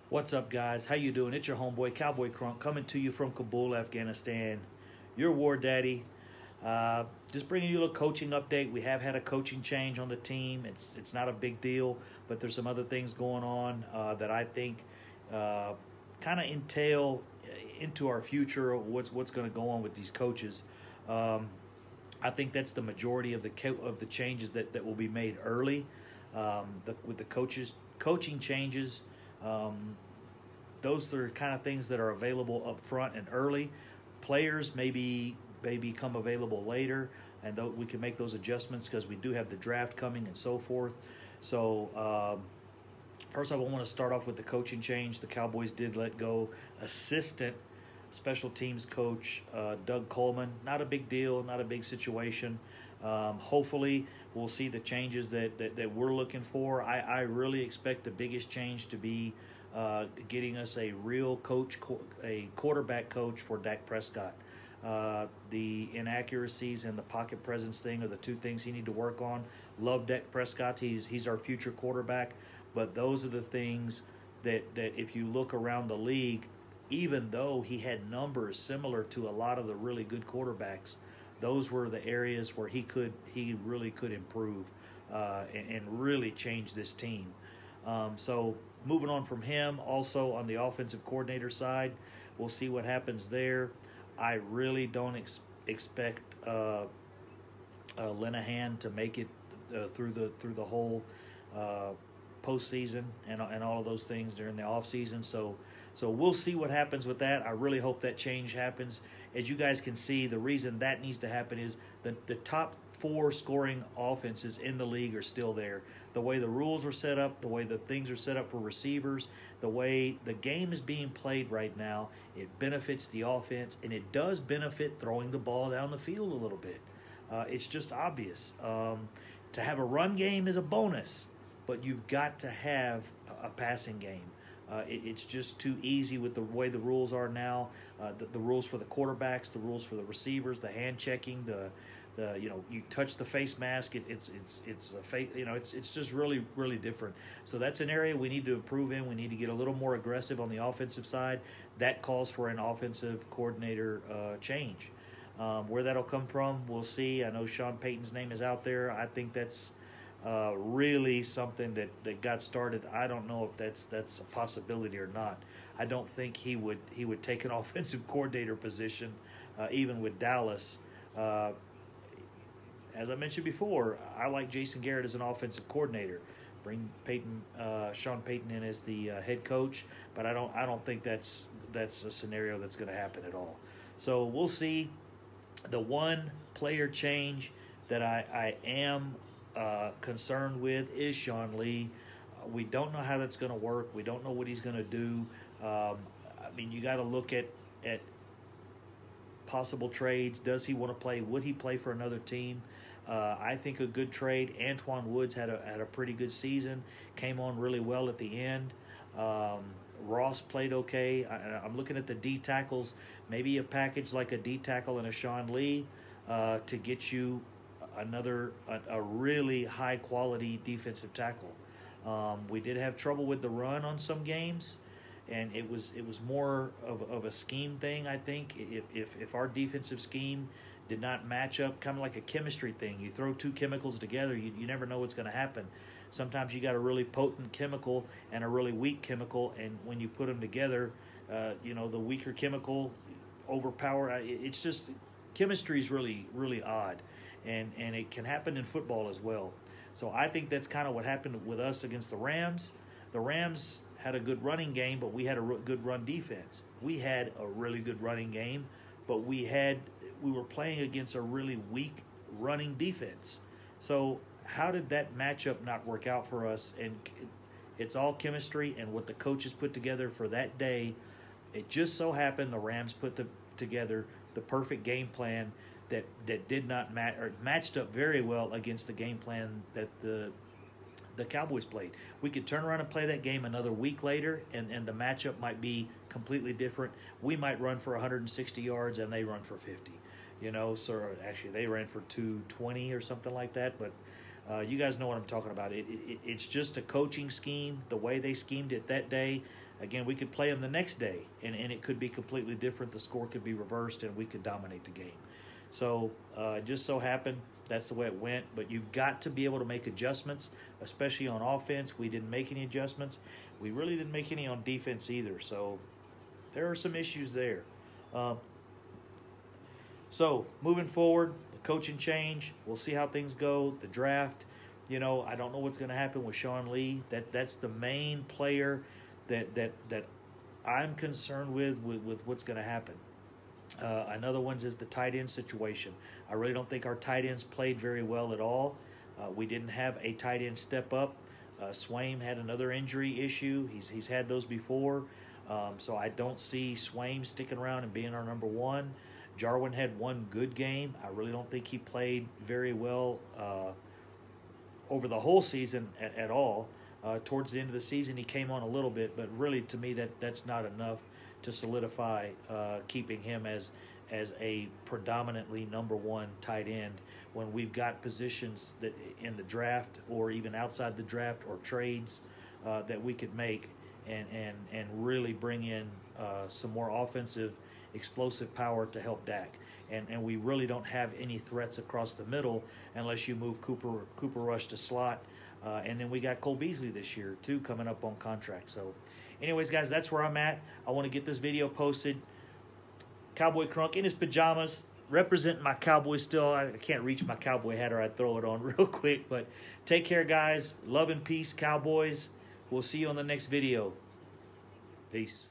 What's up, guys? How you doing? It's your homeboy, Cowboy Crunk, coming to you from Kabul, Afghanistan. Your war daddy. Just bringing you a little coaching update. We have had a coaching change on the team. It's not a big deal, but there's some other things going on that I think kind of entail into our future. What's going to go on with these coaches? I think that's the majority of the changes that will be made early. With the coaching changes. Those are kind of things that are available up front and early. Players maybe become available later, and we can make those adjustments because we do have the draft coming and so forth. So first, I want to start off with the coaching change. The Cowboys did let go assistant special teams coach Doug Coleman. Not a big deal, not a big situation. Hopefully, we'll see the changes that we're looking for. I really expect the biggest change to be getting us a real coach, a quarterback coach for Dak Prescott. The inaccuracies and the pocket presence thing are the two things he need to work on. Love Dak Prescott. He's our future quarterback. But those are the things that if you look around the league, even though he had numbers similar to a lot of the really good quarterbacks, those were the areas where he really could improve and really change this team. So moving on from him, also on the offensive coordinator side, we'll see what happens there. I really don't expect Linehan to make it through the whole postseason and all of those things during the offseason. So we'll see what happens with that. I really hope that change happens. As you guys can see, the reason that needs to happen is the top 4 scoring offenses in the league are still there. The way the rules are set up, the way the things are set up for receivers, the way the game is being played right now, it benefits the offense, and it does benefit throwing the ball down the field a little bit. It's just obvious. To have a run game is a bonus, but you've got to have a passing game. It's just too easy with the way the rules are now. The rules for the quarterbacks, the rules for the receivers, the hand checking, you touch the face mask. It's a face. It's just really different. So that's an area we need to improve in. We need to get a little more aggressive on the offensive side. That calls for an offensive coordinator change. Where that'll come from, we'll see. I know Sean Payton's name is out there. I think that's really something that got started. I don't know if that's a possibility or not. I don't think he would take an offensive coordinator position, even with Dallas. As I mentioned before, I like Jason Garrett as an offensive coordinator. Bring Sean Payton in as the head coach, but I don't think that's a scenario that's going to happen at all. So we'll see. The one player change that I am concerned with is Sean Lee. We don't know how that's going to work. We don't know what he's going to do. You got to look at possible trades. Does he want to play? Would he play for another team? I think a good trade. Antoine Woods had a pretty good season. Came on really well at the end. Ross played okay. I'm looking at the D tackles. Maybe a package like a D tackle and a Sean Lee to get you a really high quality defensive tackle. We did have trouble with the run on some games, and it was more of a scheme thing. I think if our defensive scheme did not match up, kind of like a chemistry thing. You throw 2 chemicals together, you never know what's going to happen. Sometimes you got a really potent chemical and a really weak chemical, and when you put them together, the weaker chemical overpower. It's just chemistry is really odd. And it can happen in football as well. So I think that's kind of what happened with us against the Rams. The Rams had a good running game, but we had a good run defense. We had a really good running game, but we were playing against a really weak running defense. So how did that matchup not work out for us? And it's all chemistry and what the coaches put together for that day. It just so happened the Rams put together the perfect game plan that did not matched up very well against the game plan that the Cowboys played. We could turn around and play that game another week later, and the matchup might be completely different. We might run for 160 yards, and they run for 50. So actually they ran for 220 or something like that. But You guys know what I'm talking about. It's just a coaching scheme, the way they schemed it that day. Again, we could play them the next day, and it could be completely different. The score could be reversed, and we could dominate the game. So it just so happened that's the way it went. But you've got to be able to make adjustments, especially on offense. We didn't make any adjustments. We really didn't make any on defense either. So there are some issues there. So moving forward, the coaching change, we'll see how things go. The draft, I don't know what's going to happen with Sean Lee. That's the main player that I'm concerned with what's going to happen. Another one is the tight end situation. I really don't think our tight ends played very well at all. We didn't have a tight end step up. Swaim had another injury issue. He's had those before. So I don't see Swaim sticking around and being our number one. Jarwin had one good game. I really don't think he played very well over the whole season at all. Towards the end of the season, he came on a little bit, but really to me that's not enough to solidify keeping him as a predominantly number one tight end when we've got positions that in the draft or even outside the draft or trades that we could make and really bring in some more offensive explosive power to help Dak. And we really don't have any threats across the middle unless you move Cooper Rush to slot. And then we got Cole Beasley this year, too, coming up on contract. So, anyways, guys, that's where I'm at. I want to get this video posted. Cowboy Crunk in his pajamas, representing my Cowboys still. I can't reach my Cowboy hat or I'd throw it on real quick. But take care, guys. Love and peace, Cowboys. We'll see you on the next video. Peace.